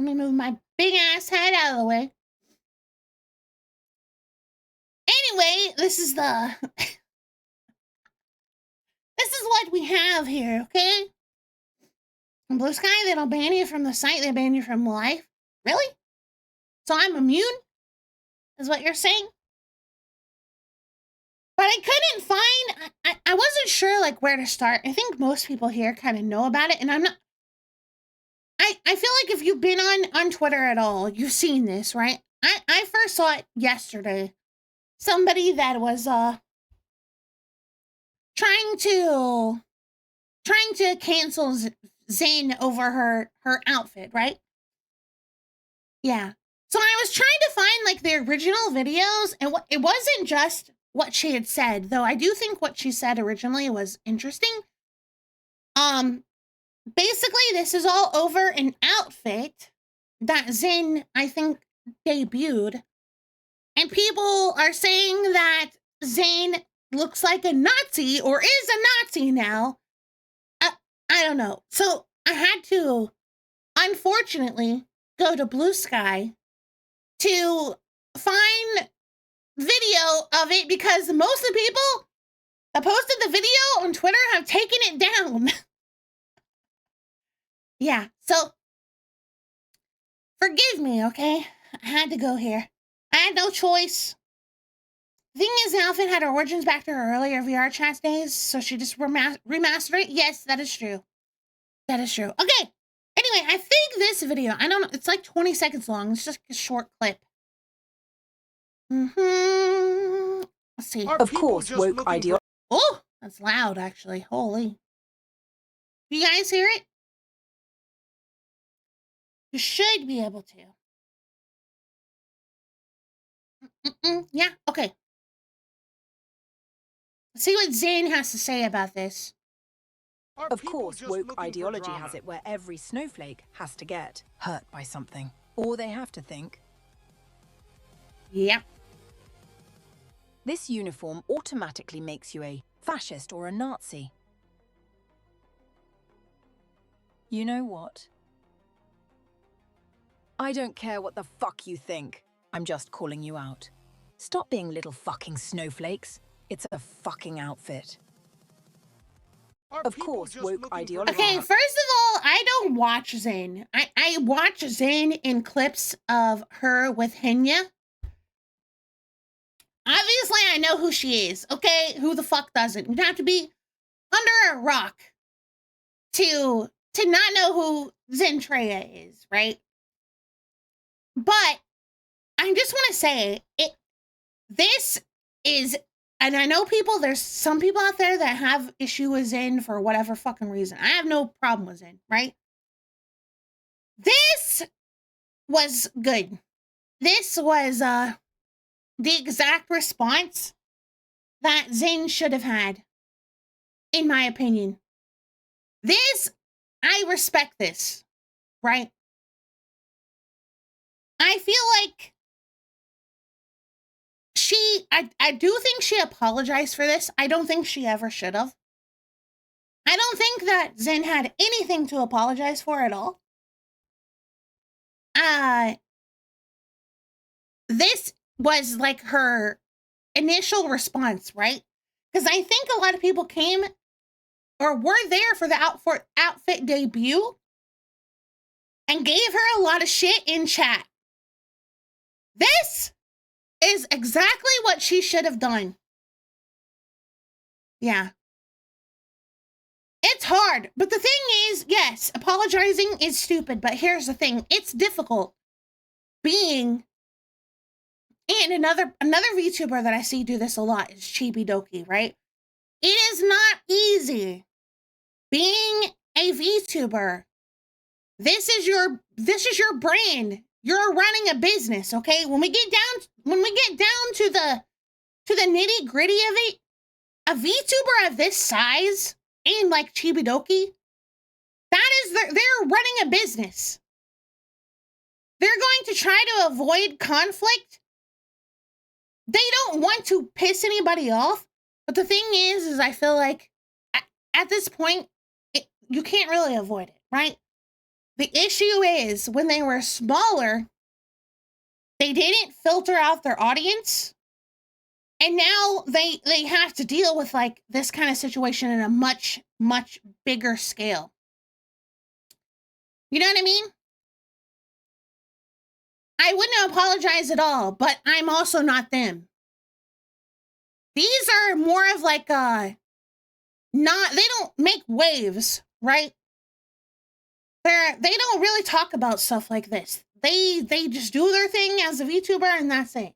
Let me move my big ass head out of the way. Anyway, this is what we have here, okay? In Blue Sky, they don't ban you from the site, they ban you from life. Really? So I'm immune? Is what you're saying? But I couldn't find, I wasn't sure like where to start. I think most people here kind of know about it, and I'm not, I feel like if you've been on Twitter at all, you've seen this, right? I first saw it yesterday. Somebody that was trying to cancel Zane over her outfit, right? Yeah. So I was trying to find like the original videos, and it wasn't just what she had said, though I do think what she said originally was interesting. Basically, this is all over an outfit that Zane, I think, debuted. And people are saying that Zane looks like a Nazi or is a Nazi now. I don't know. So I had to, unfortunately, go to Blue Sky to find video of it because most of the people that posted the video on Twitter have taken it down. Yeah, so forgive me, okay? I had to go here. I had no choice. The thing is, the outfit had origins back to her earlier VR chat days, so she just remastered it. Yes, that is true. That is true. Okay. Anyway, I think this video, I don't know, it's like 20 seconds long. It's just a short clip. Let's see. Of course, woke ideology. Oh, that's loud, actually. Holy. You guys hear it? You should be able to. Yeah, okay. Let's see what Zane has to say about this. Of course, woke ideology has it where every snowflake has to get hurt by something. Or they have to think. Yep. This uniform automatically makes you a fascist or a Nazi. You know what? I don't care what the fuck you think. I'm just calling you out. Stop being little fucking snowflakes. It's a fucking outfit. Of course, woke ideology. Okay, first of all, I don't watch Zane. I watch Zane in clips of her with Henya. Obviously, I know who she is, okay? Who the fuck doesn't? You'd have to be under a rock to not know who Zentreya is, right? But I just want to say, this is, and I know there's some people out there that have issue with Zane for whatever fucking reason. I have no problem with Zane, right? This was good. This was the exact response that Zane should have had, in my opinion. This, I respect this, right? I feel like I do think she apologized for this. I don't think she ever should have. I don't think that Zane had anything to apologize for at all. This was like her initial response, right? Because I think a lot of people came or were there for the outfit debut and gave her a lot of shit in chat. This is exactly what she should have done. Yeah. It's hard, but the thing is, yes, apologizing is stupid, but here's the thing. It's difficult being, and another VTuber that I see do this a lot is Chibi Doki, right? It is not easy being a VTuber. This is your brand. You're running a business, okay? When we get down to the nitty-gritty of it, a VTuber of this size and like Chibi Doki, that is they're running a business. They're going to try to avoid conflict. They don't want to piss anybody off. But the thing is I feel like at this point, you can't really avoid it, right? The issue is when they were smaller, they didn't filter out their audience. And now they have to deal with like this kind of situation in a much, much bigger scale. You know what I mean? I wouldn't apologize at all, but I'm also not them. These are more of like they don't make waves, right? They don't really talk about stuff like this. They just do their thing as a VTuber and that's it.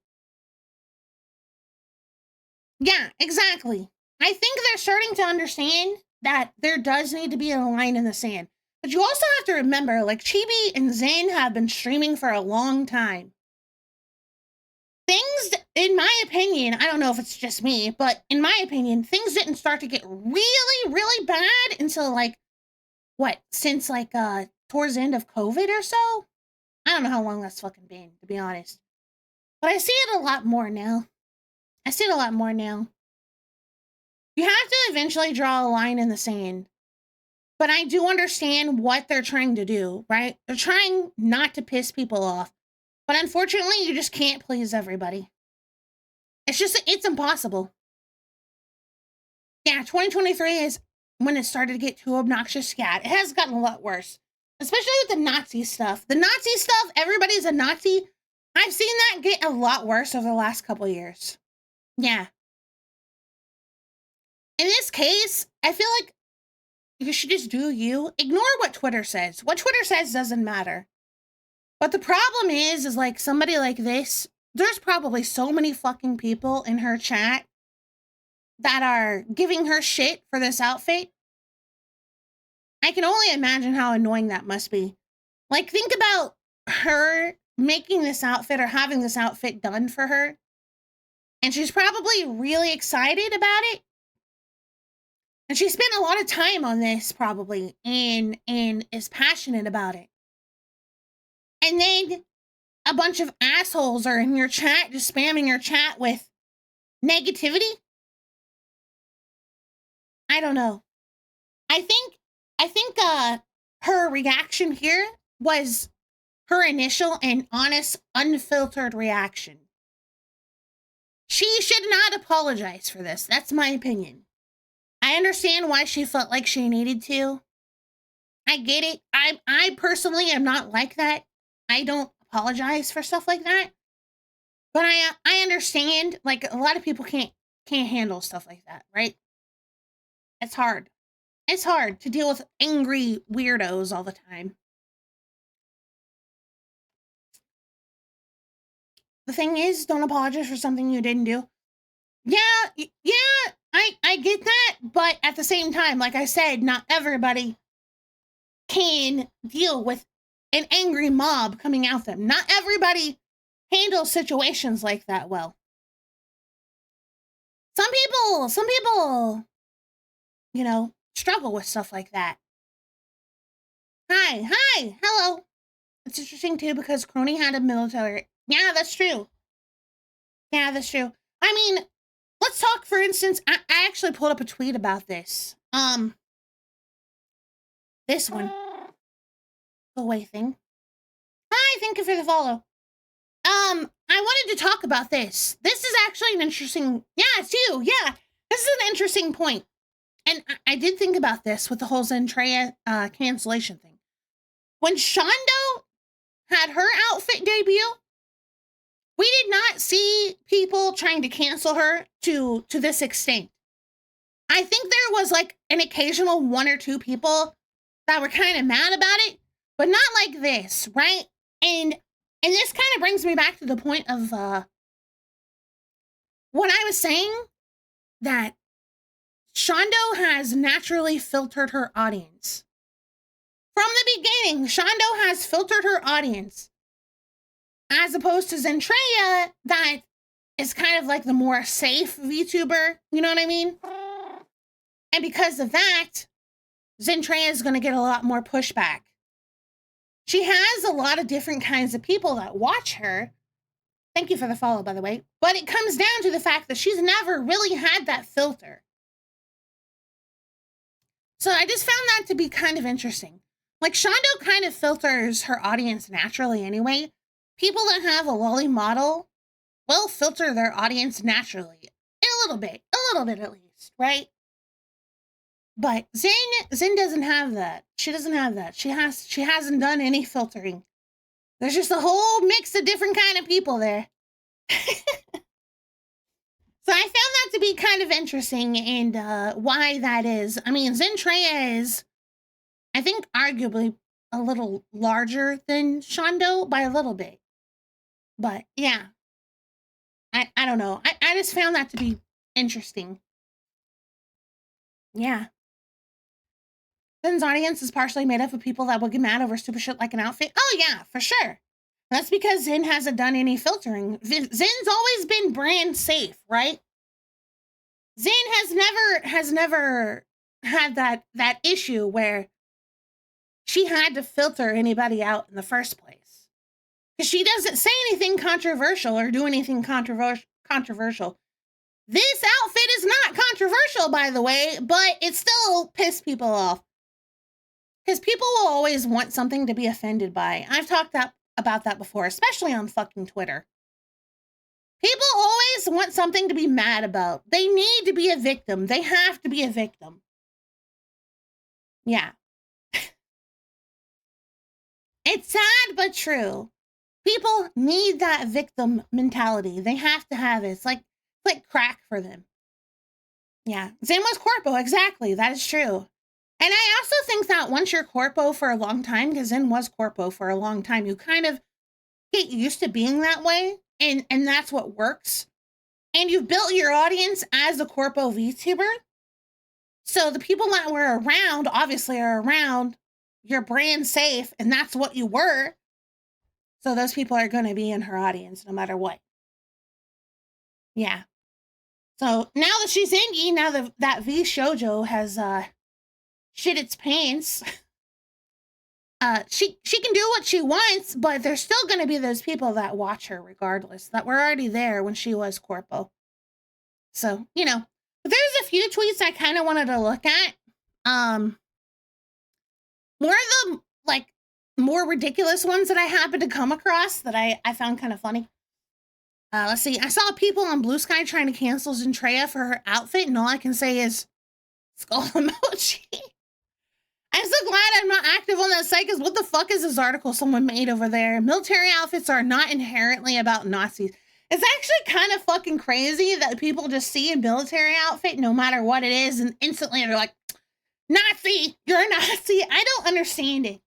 Yeah, exactly. I think they're starting to understand that there does need to be a line in the sand. But you also have to remember, like, Chibi and Zane have been streaming for a long time. Things, in my opinion, I don't know if it's just me, but in my opinion, things didn't start to get really, really bad until, like, since, like, towards the end of COVID or so? I don't know how long that's fucking been, to be honest. But I see it a lot more now. You have to eventually draw a line in the sand. But I do understand what they're trying to do, right? They're trying not to piss people off. But unfortunately, you just can't please everybody. It's impossible. Yeah, 2023 is when it started to get too obnoxious. Yeah, it has gotten a lot worse. Especially with the Nazi stuff. The Nazi stuff, everybody's a Nazi. I've seen that get a lot worse over the last couple years. Yeah. In this case, I feel like you should just do you. Ignore what Twitter says. What Twitter says doesn't matter. But the problem is like somebody like this, there's probably so many fucking people in her chat that are giving her shit for this outfit. I can only imagine how annoying that must be. Like, think about her making this outfit or having this outfit done for her. And she's probably really excited about it. And she spent a lot of time on this probably and is passionate about it. And then a bunch of assholes are in your chat, just spamming your chat with negativity. I don't know. I think her reaction here was her initial and honest, unfiltered reaction. She should not apologize for this. That's my opinion. I understand why she felt like she needed to. I get it. I personally am not like that. I don't apologize for stuff like that. But I understand, like, a lot of people can't handle stuff like that, right? It's hard. It's hard to deal with angry weirdos all the time. The thing is, don't apologize for something you didn't do. Yeah, I get that, but at the same time, like I said, not everybody can deal with an angry mob coming at them. Not everybody handles situations like that well. Some people, you know, struggle with stuff like that. Hi, hello. It's interesting too because Crony had a military. Yeah, that's true. I mean, let's talk, for instance, I actually pulled up a tweet about this. This one. The way thing. Hi, thank you for the follow. I wanted to talk about this. This is actually an interesting, yeah, it's you, yeah. This is an interesting point. And I did think about this with the whole Zentreya cancellation thing. When Shondo had her outfit debut, we did not see people trying to cancel her to this extent. I think there was like an occasional one or two people that were kind of mad about it, but not like this, right? And this kind of brings me back to the point of when I was saying that Shondo has naturally filtered her audience. From the beginning, Shondo has filtered her audience. As opposed to Zentreya, that is kind of like the more safe VTuber, you know what I mean? And because of that, Zentreya is going to get a lot more pushback. She has a lot of different kinds of people that watch her. Thank you for the follow, by the way. But it comes down to the fact that she's never really had that filter. So I just found that to be kind of interesting. like Shondo kind of filters her audience naturally anyway. People that have a lolly model will filter their audience naturally. A little bit at least, right? But Zen doesn't have that. She doesn't have that. She hasn't done any filtering. There's just a whole mix of different kind of people there. So I found that to be kind of interesting, and why that is. I mean, Zentreya is, I think, arguably a little larger than Shondo by a little bit. But yeah, I don't know. I just found that to be interesting. Yeah. Zen's audience is partially made up of people that will get mad over stupid shit like an outfit. Oh yeah, for sure. That's because Zen hasn't done any filtering. Zen's always been brand safe, right? Zen has never had that issue where she had to filter anybody out in the first place. Because she doesn't say anything controversial or do anything controversial. This outfit is not controversial, by the way, but it still pissed people off. Because people will always want something to be offended by. I've talked about that before, especially on fucking Twitter. People always want something to be mad about. They need to be a victim. They have to be a victim. Yeah. It's sad but true. People need that victim mentality. They have to have it. It's like crack for them. Yeah. Zen was corpo, exactly. That is true. And I also think that once you're corpo for a long time, because Zen was corpo for a long time, you kind of get used to being that way, and that's what works. And you've built your audience as a corpo VTuber. So the people that were around, obviously, are around, you're brand safe, and that's what you were. So those people are going to be in her audience no matter what. Yeah. So now that she's indie, now that V Shoujo has shit its pants, she can do what she wants, but there's still going to be those people that watch her regardless, that were already there when she was corpo. So, you know, but there's a few tweets I kind of wanted to look at. More of the, like, more ridiculous ones that I happened to come across that I found kind of funny. Let's see. I saw people on Blue Sky trying to cancel Zentreya for her outfit, and all I can say is skull emoji. I'm so glad I'm not active on that site, because what the fuck is this article someone made over there? Military outfits are not inherently about Nazis. It's actually kind of fucking crazy that people just see a military outfit, no matter what it is, and instantly they're like, Nazi, you're a Nazi. I don't understand it.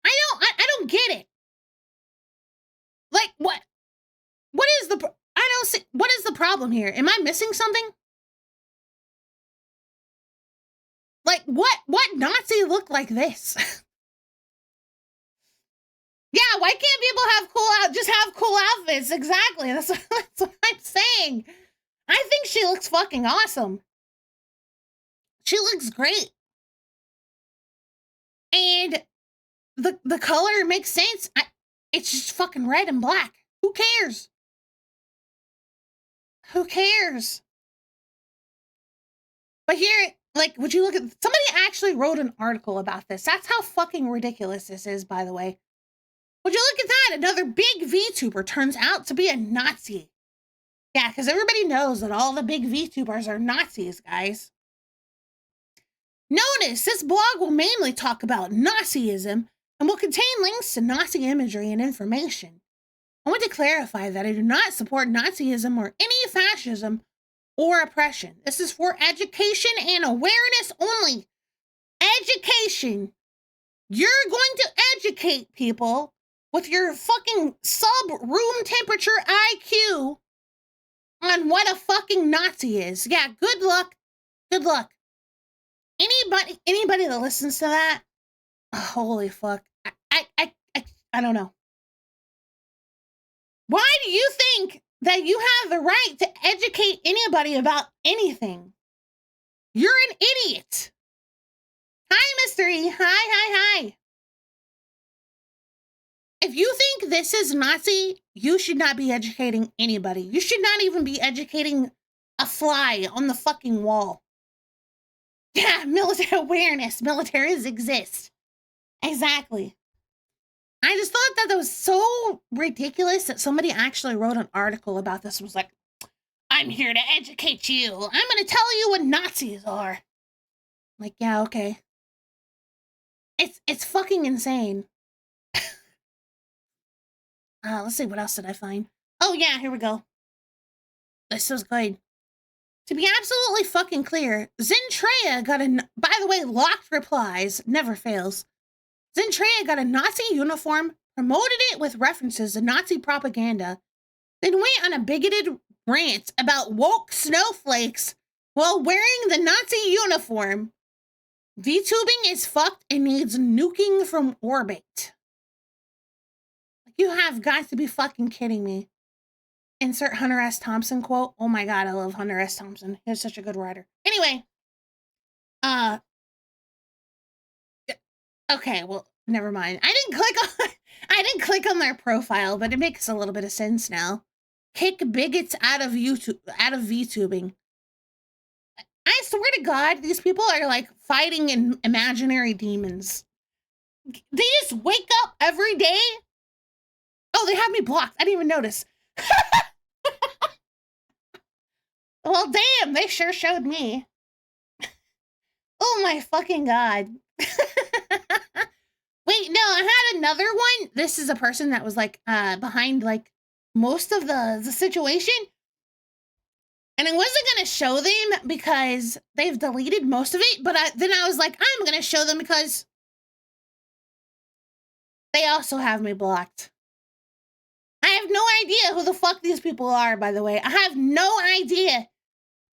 I don't get it. Like, what is the, I don't see, what is the problem here? Am I missing something? Like, what Nazi look like this? Yeah, why can't people just have cool outfits? Exactly, that's what I'm saying. I think she looks fucking awesome. She looks great. And the color makes sense. It's just fucking red and black. Who cares? Who cares? But here, like, would you look at, somebody actually wrote an article about this. That's how fucking ridiculous this is, by the way. Would you look at that? Another big VTuber turns out to be a Nazi. Yeah, because everybody knows that all the big VTubers are Nazis, guys. Notice this blog will mainly talk about Nazism and will contain links to Nazi imagery and information. I want to clarify that I do not support Nazism or any fascism or oppression. This is for education and awareness only. Education. You're going to educate people with your fucking sub-room temperature IQ on what a fucking Nazi is. Yeah, good luck. Good luck. Anybody that listens to that, oh, holy fuck. I don't know. Why do you think that you have the right to educate anybody about anything? You're an idiot. Hi, Mystery. Hi. If you think this is Nazi, you should not be educating anybody. You should not even be educating a fly on the fucking wall. Yeah, military awareness. Militaries exist. Exactly. I just thought that was so ridiculous that somebody actually wrote an article about this and was like, I'm here to educate you. I'm going to tell you what Nazis are. Like, yeah, okay. It's fucking insane. Let's see, what else did I find? Oh, yeah, here we go. This was good. To be absolutely fucking clear, Zentreya got a, by the way, locked replies, never fails. Zentreya got a Nazi uniform, promoted it with references to Nazi propaganda, then went on a bigoted rant about woke snowflakes while wearing the Nazi uniform. VTubing is fucked and needs nuking from orbit. You have got to be fucking kidding me. Insert Hunter S. Thompson quote. Oh my god, I love Hunter S. Thompson. He's such a good writer. Anyway, okay, well, never mind. I didn't click on their profile, but it makes a little bit of sense now. Kick bigots out of YouTube, out of VTubing. I swear to God, these people are like fighting in imaginary demons. They just wake up every day. Oh, they have me blocked. I didn't even notice. Well, damn, they sure showed me. Oh my fucking God. Wait, no, I had another one. This is a person that was like behind like most of the situation. And I wasn't going to show them because they've deleted most of it. But then I was like, I'm going to show them because they also have me blocked. I have no idea who the fuck these people are, by the way. I have no idea.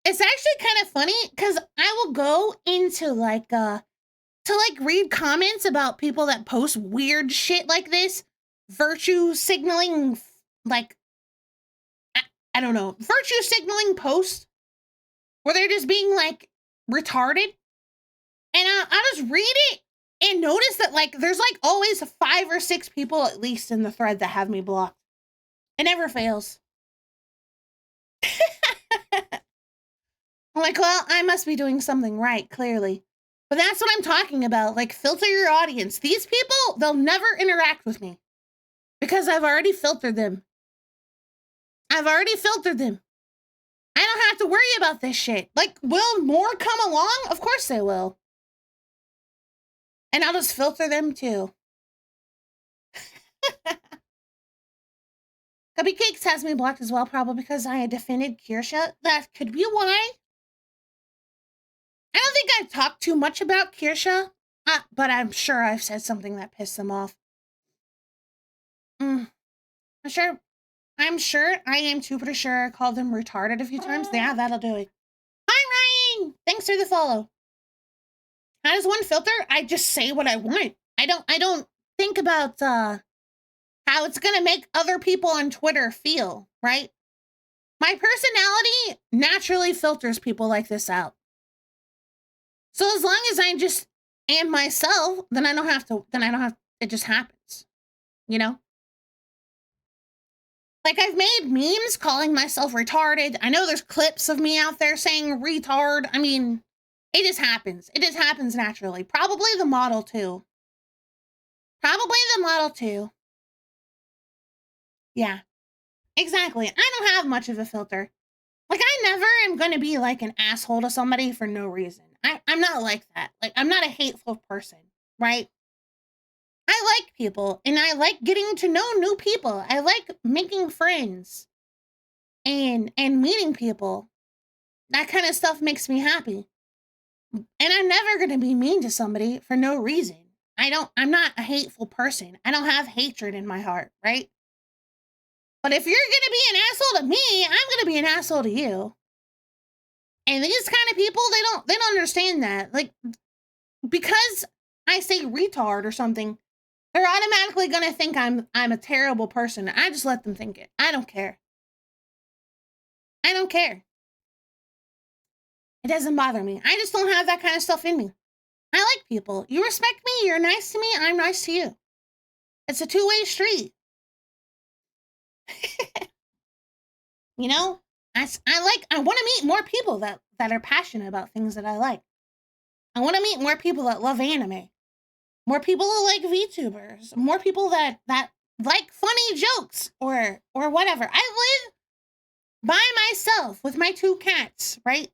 It's actually kind of funny because I will go into like, to like read comments about people that post weird shit like this. Virtue signaling, like, I don't know, virtue signaling posts where they're just being like retarded. And I'll just read it and notice that like there's like always 5 or 6 people at least in the thread that have me blocked. It never fails. I'm like, well, I must be doing something right, clearly. But that's what I'm talking about. Like, filter your audience. These people, they'll never interact with me because I've already filtered them. I've already filtered them. I don't have to worry about this shit. Like, will more come along? Of course they will. And I'll just filter them too. Cupcakes has me blocked as well, probably because I had defended Kirsha. That could be why. I don't think I've talked too much about Kirsha, but I'm sure I've said something that pissed them off. I'm sure I am too pretty sure I called them retarded a few times. Yeah, that'll do it. Hi, Ryan! Thanks for the follow. How does one filter? I just say what I want. I don't think about how it's gonna make other people on Twitter feel, right? My personality naturally filters people like this out. So as long as I just am myself, then I don't have, it just happens, you know? Like I've made memes calling myself retarded. I know there's clips of me out there saying retard. I mean, it just happens. It just happens naturally. Probably the model too. Yeah, exactly. I don't have much of a filter. Like I never am going to be like an asshole to somebody for no reason. I'm not like that. Like I'm not a hateful person, right? I like people and I like getting to know new people. I like making friends and meeting people. That kind of stuff makes me happy. And I'm never going to be mean to somebody for no reason. I'm not a hateful person. I don't have hatred in my heart, right? But if you're going to be an asshole to me, I'm going to be an asshole to you. And these kind of people, they don't understand that. Like, because I say retard or something, they're automatically going to think I'm a terrible person. I just let them think it. I don't care. I don't care. It doesn't bother me. I just don't have that kind of stuff in me. I like people. You respect me, you're nice to me, I'm nice to you. It's a two-way street. You know? I want to meet more people that are passionate about things that I like. I want to meet more people that love anime. more people who like VTubers, more people that like funny jokes or whatever. I live by myself with my 2 cats, right?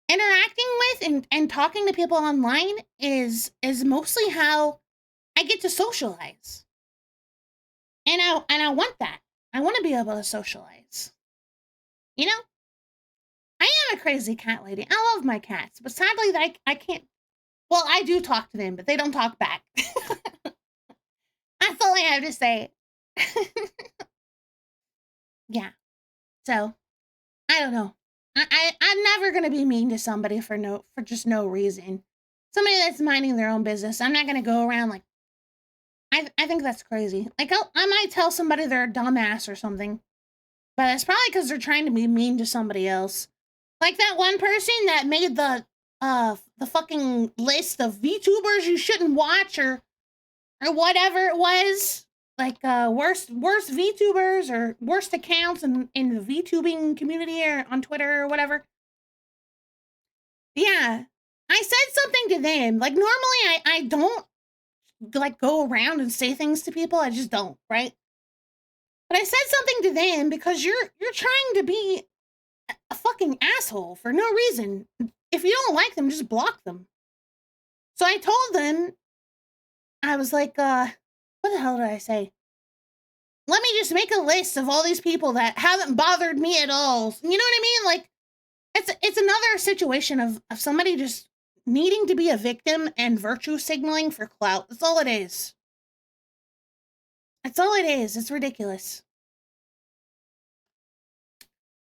Interacting with and talking to people online is mostly how I get to socialize. And I want that. I want to be able to socialize. You know? I am a crazy cat lady. I love my cats, but sadly I can't. Well, I do talk to them, but they don't talk back. That's all I have to say. Yeah. So, I don't know. I'm never gonna be mean to somebody for just no reason. Somebody that's minding their own business. I'm not gonna go around like. I think that's crazy. Like I might tell somebody they're a dumbass or something, but it's probably because they're trying to be mean to somebody else. Like that one person that made the fucking list of VTubers you shouldn't watch or whatever it was. Like worst VTubers or worst accounts in the VTubing community or on Twitter or whatever. Yeah. I said something to them. Like normally I don't like go around and say things to people. I just don't, right? But I said something to them because you're trying to be a fucking asshole for no reason. If you don't like them, just block them. So I told them, I was like, what the hell did I say? Let me just make a list of all these people that haven't bothered me at all. You know what I mean? Like, it's another situation of somebody just needing to be a victim and virtue signaling for clout. That's all it is. That's all it is. It's ridiculous.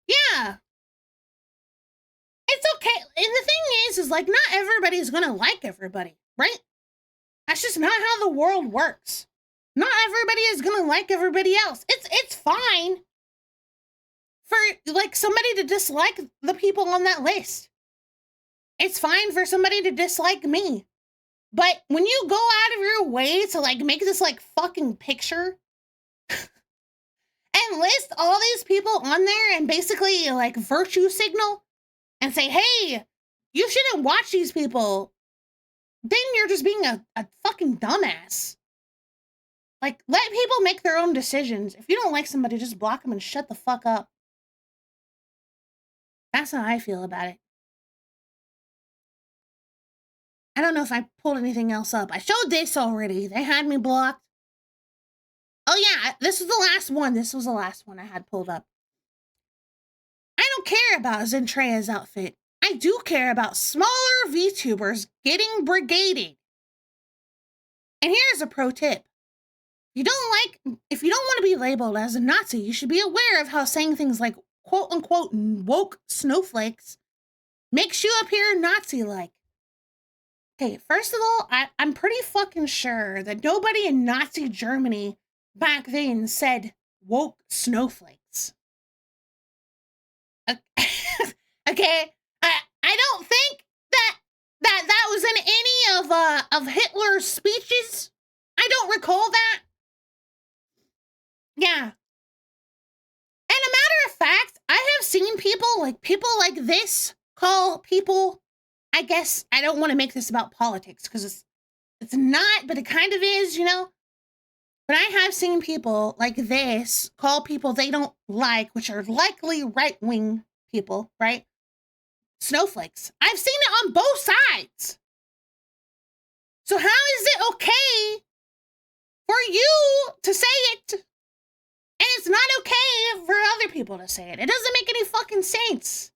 Yeah. It's okay. And the thing is like, not everybody's gonna like everybody, right? That's just not how the world works. Not everybody is gonna like everybody else. It's fine for like somebody to dislike the people on that list. It's fine for somebody to dislike me. But when you go out of your way to like make this like fucking picture and list all these people on there and basically like virtue signal and say, hey, you shouldn't watch these people, then you're just being a fucking dumbass. Like, let people make their own decisions. If you don't like somebody, just block them and shut the fuck up. That's how I feel about it. I don't know if I pulled anything else up. I showed this already. They had me blocked. Oh yeah, this was the last one. This was the last one I had pulled up. I don't care about Zentreya's outfit. I do care about smaller VTubers getting brigaded. And here's a pro tip. If you don't want to be labeled as a Nazi, you should be aware of how saying things like quote unquote woke snowflakes makes you appear Nazi-like. Okay, first of all, I'm pretty fucking sure that nobody in Nazi Germany back then said woke snowflakes. Okay, I don't think that was in any of Hitler's speeches. I don't recall that. Yeah. And a matter of fact, I have seen people like this call people, I guess I don't want to make this about politics because it's not, but it kind of is, you know. But I have seen people like this call people they don't like, which are likely right-wing people, right? Snowflakes. I've seen it on both sides. So how is it okay for you to say it, and it's not okay for other people to say it? It doesn't make any fucking sense.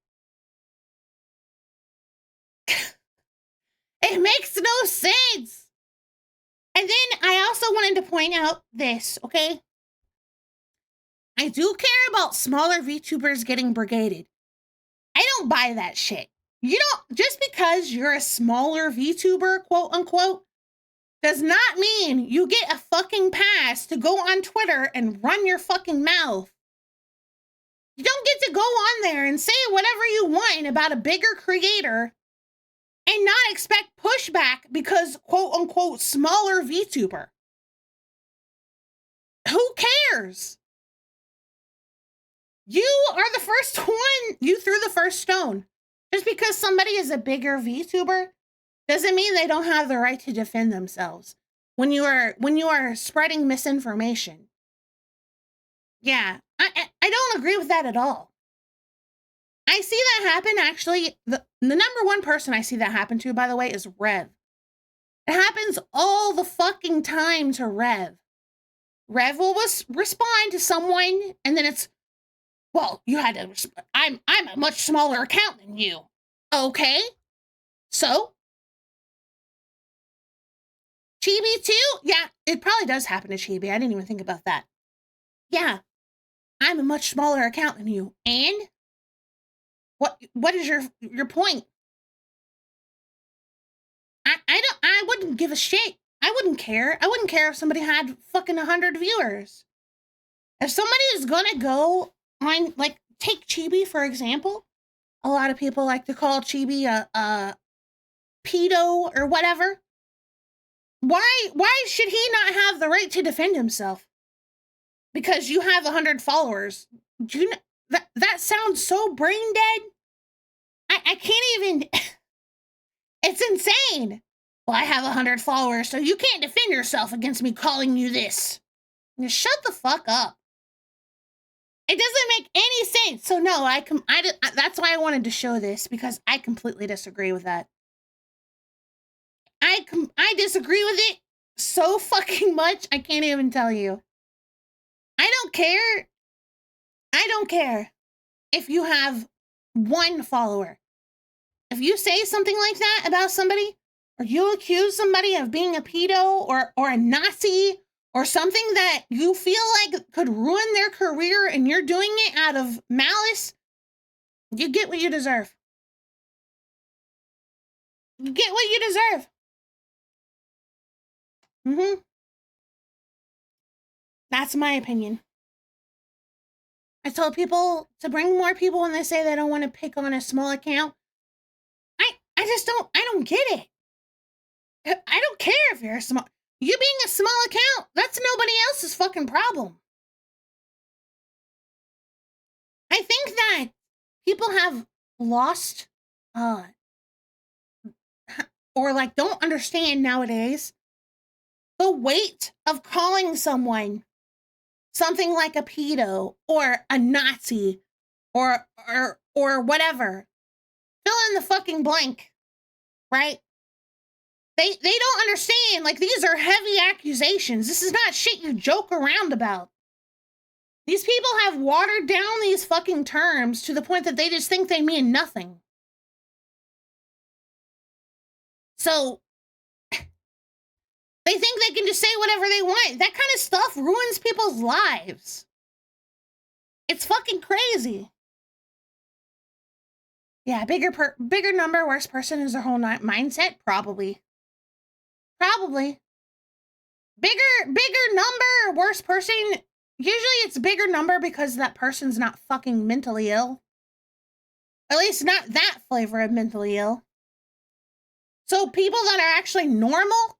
It makes no sense. And then I also wanted to point out this, okay? I do care about smaller VTubers getting brigaded. I don't buy that shit. You don't, just because you're a smaller VTuber, quote unquote, does not mean you get a fucking pass to go on Twitter and run your fucking mouth. You don't get to go on there and say whatever you want about a bigger creator and not expect pushback because, quote unquote, smaller VTuber. Who cares? You are the first one. You threw the first stone. Just because somebody is a bigger VTuber doesn't mean they don't have the right to defend themselves when you are spreading misinformation. Yeah, I don't agree with that at all. I see that happen, actually. The number one person I see that happen to, by the way, is Rev. It happens all the fucking time to Rev. Rev will respond to someone, and then it's, well, you had to, I'm a much smaller account than you. Okay, so? Chibi too? Yeah, it probably does happen to Chibi. I didn't even think about that. Yeah, I'm a much smaller account than you. And? What is your point? I wouldn't give a shit. I wouldn't care. I wouldn't care if somebody had fucking 100 viewers. If somebody is gonna go on, like, take Chibi, for example. A lot of people like to call Chibi a pedo or whatever. Why should he not have the right to defend himself? Because you have 100 followers. Do you know, that sounds so brain dead? I can't even... It's insane. Well, I have 100 followers, so you can't defend yourself against me calling you this. Just shut the fuck up. It doesn't make any sense. So no, that's why I wanted to show this, because I completely disagree with that. I disagree with it so fucking much, I can't even tell you. I don't care. I don't care if you have 1 follower. If you say something like that about somebody, or you accuse somebody of being a pedo or a Nazi or something that you feel like could ruin their career, and you're doing it out of malice, you get what you deserve. You get what you deserve. That's my opinion. I told people to bring more people when they say they don't want to pick on a small account. I don't get it. I don't care if you're a small... You being a small account, that's nobody else's fucking problem. I think that people have lost, or like don't understand nowadays, the weight of calling someone something like a pedo or a Nazi or whatever. Fill in the fucking blank, right? They don't understand, like, these are heavy accusations. This is not shit you joke around about. These people have watered down these fucking terms to the point that they just think they mean nothing. So, they think they can just say whatever they want. That kind of stuff ruins people's lives. It's fucking crazy. Yeah, bigger number, worse person is their whole mindset? Probably. Probably. Bigger number, worse person. Usually it's bigger number because that person's not fucking mentally ill. At least not that flavor of mentally ill. So people that are actually normal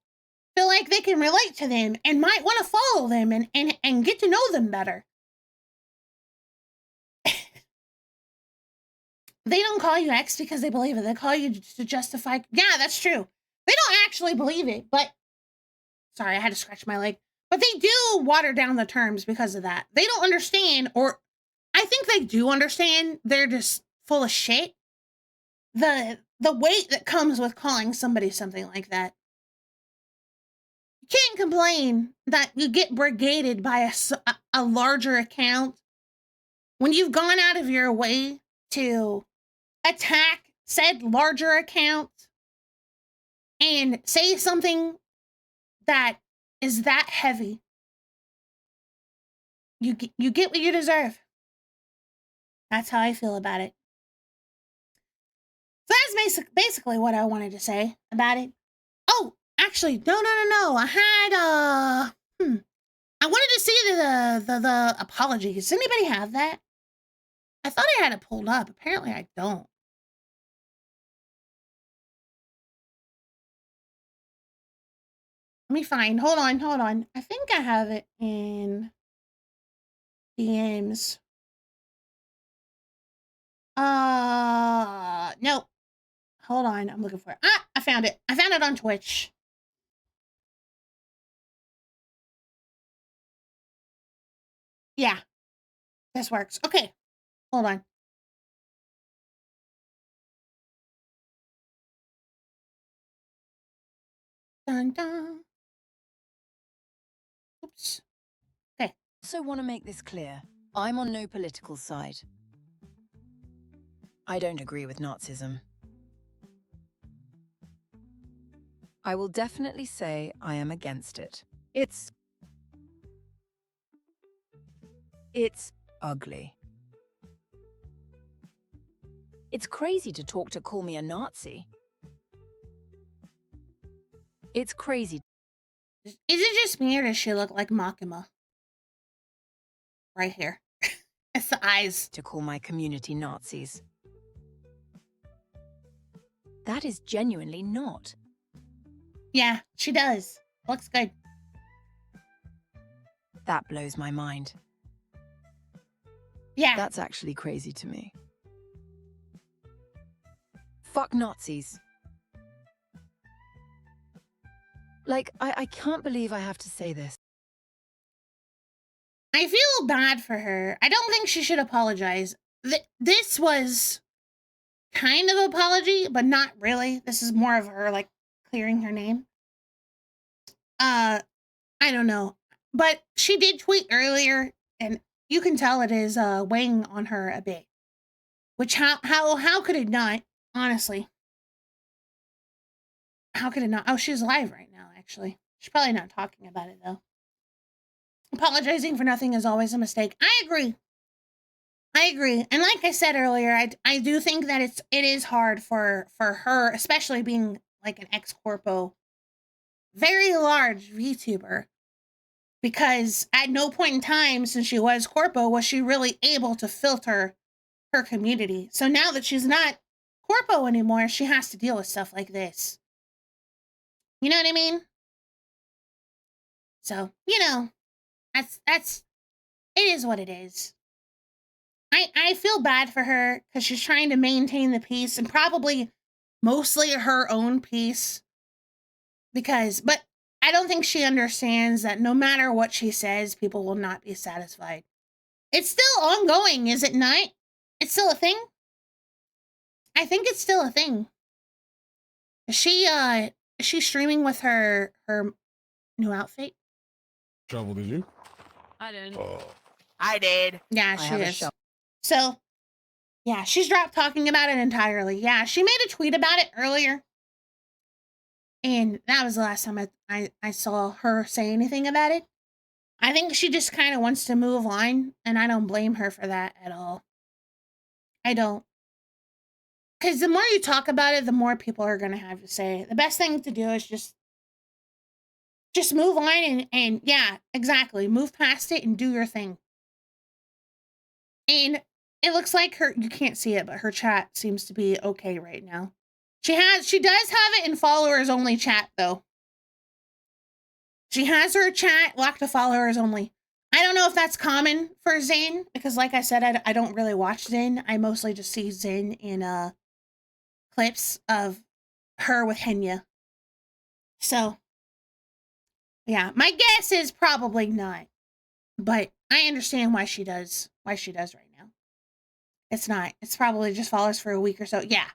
feel like they can relate to them and might want to follow them and get to know them better. They don't call you X because they believe it. They call you to justify... Yeah, that's true. They don't actually believe it, but... Sorry, I had to scratch my leg. But they do water down the terms because of that. They don't understand, or I think they do understand. They're just full of shit. The weight that comes with calling somebody something like that. You can't complain that you get brigaded by a larger account when you've gone out of your way to attack said larger account and say something that is that heavy. You get what you deserve. That's how I feel about it. So that's basically what I wanted to say about it. Oh, actually, no. I had I wanted to see the apology. Does anybody have that? I thought I had it pulled up. Apparently I don't. Let me find. Hold on. I think I have it in DMs. No. Hold on, I'm looking for it. Ah, I found it. I found it on Twitch. Yeah, this works. Okay, hold on. Dun dun. Oops. Okay. So want to make this clear. I'm on no political side. I don't agree with Nazism. I will definitely say I am against it. It's ugly. It's crazy to talk to call me a Nazi. It's crazy. Is it just me or does she look like Makima? Right here. It's the eyes. To call my community Nazis. That is genuinely not. Yeah, she does. Looks good. That blows my mind. Yeah. That's actually crazy to me. Fuck Nazis. Like, I can't believe I have to say this. I feel bad for her. I don't think she should apologize. This was kind of apology, but not really. This is more of her, like, clearing her name. I don't know. But she did tweet earlier, and you can tell it is weighing on her a bit. Which, how could it not, honestly? How could it not? Oh, she's live right now, actually. She's probably not talking about it, though. Apologizing for nothing is always a mistake. I agree. And like I said earlier, I do think that it is hard for her, especially being like an ex-corpo, very large VTuber, because at no point in time since she was corpo was she really able to filter her community. So now that she's not corpo anymore, she has to deal with stuff like this. You know what I mean? So, you know, that's it is what it is. I feel bad for her because she's trying to maintain the peace and probably mostly her own peace. But I don't think she understands that no matter what she says, people will not be satisfied. It's still ongoing, is it not? It's still a thing? I think it's still a thing. Is she streaming with her new outfit? Shovel, did you? I did. I did. Yeah, she is. So, yeah, she's dropped talking about it entirely. Yeah, she made a tweet about it earlier. And that was the last time I saw her say anything about it. I think she just kind of wants to move on, and I don't blame her for that at all. I don't. Because the more you talk about it, the more people are going to have to say. The best thing to do is just move on and yeah, exactly. Move past it and do your thing. And it looks like you can't see it, but her chat seems to be okay right now. She does have it in followers only chat though. She has her chat locked to followers only. I don't know if that's common for Zane, because like I said, I don't really watch Zane. I mostly just see Zane in clips of her with Henya. So, yeah, my guess is probably not. But I understand why she does right now. It's not. It's probably just followers for a week or so. Yeah.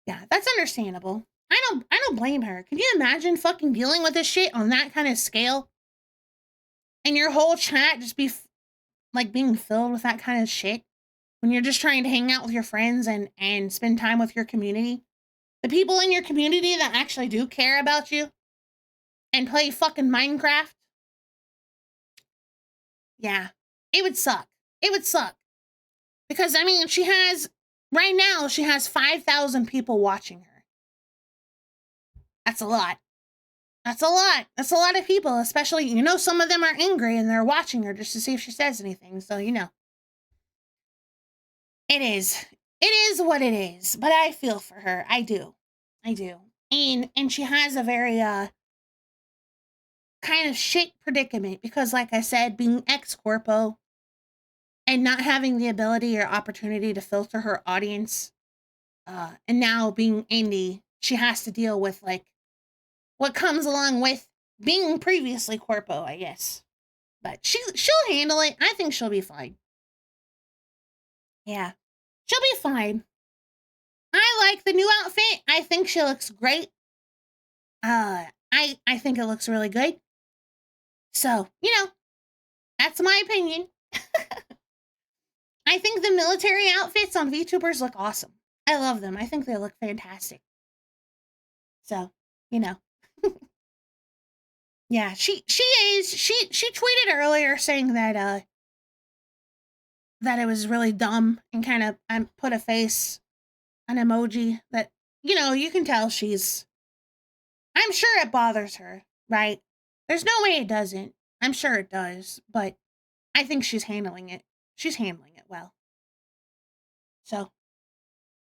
Yeah, that's understandable. I don't blame her. Can you imagine fucking dealing with this shit on that kind of scale? And your whole chat just be like being filled with that kind of shit when you're just trying to hang out with your friends and spend time with your community. The people in your community that actually do care about you and play fucking Minecraft. Yeah, it would suck. It would suck. Because, I mean, right now, she has 5,000 people watching her. That's a lot. That's a lot. That's a lot of people, especially, you know, some of them are angry and they're watching her just to see if she says anything. So, you know. It is. It is what it is. But I feel for her. I do. And she has a very, kind of shit predicament because, like I said, being ex-corpo and not having the ability or opportunity to filter her audience And now being Indy, she has to deal with like what comes along with being previously Corpo, I guess. But she'll handle it. I think she'll be fine. Yeah, she'll be fine. I like the new outfit. I think she looks great. I think it looks really good. So, you know, that's my opinion. I think the military outfits on VTubers look awesome. I love them. I think they look fantastic. So, you know. Yeah, she tweeted earlier saying that that it was really dumb and kind of put a face, an emoji that, you know, you can tell I'm sure it bothers her, right? There's no way it doesn't. I'm sure it does, but I think she's handling it. She's handling it well. So,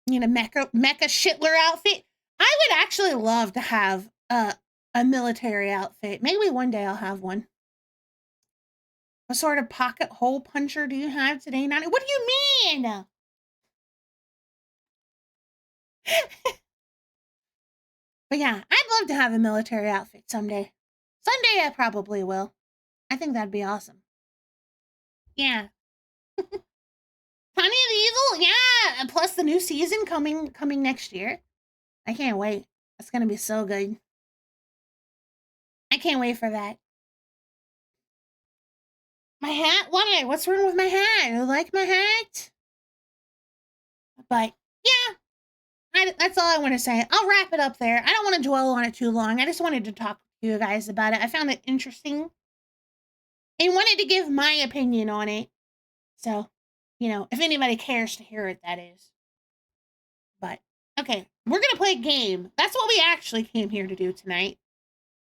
you know, Mecha Shitler outfit. I would actually love to have a military outfit. Maybe one day I'll have one. What sort of pocket hole puncher do you have today, Nani? What do you mean? But yeah, I'd love to have a military outfit someday. Someday I probably will. I think that'd be awesome. Yeah. Tiny the Evil, yeah. And plus the new season coming next year. I can't wait. It's gonna be so good. I can't wait for that. My hat? Why? What's wrong with my hat? You like my hat? But yeah, that's all I want to say. I'll wrap it up there. I don't want to dwell on it too long. I just wanted to talk to you guys about it. I found it interesting and wanted to give my opinion on it. So, you know, if anybody cares to hear it, that is. But, okay, we're going to play a game. That's what we actually came here to do tonight.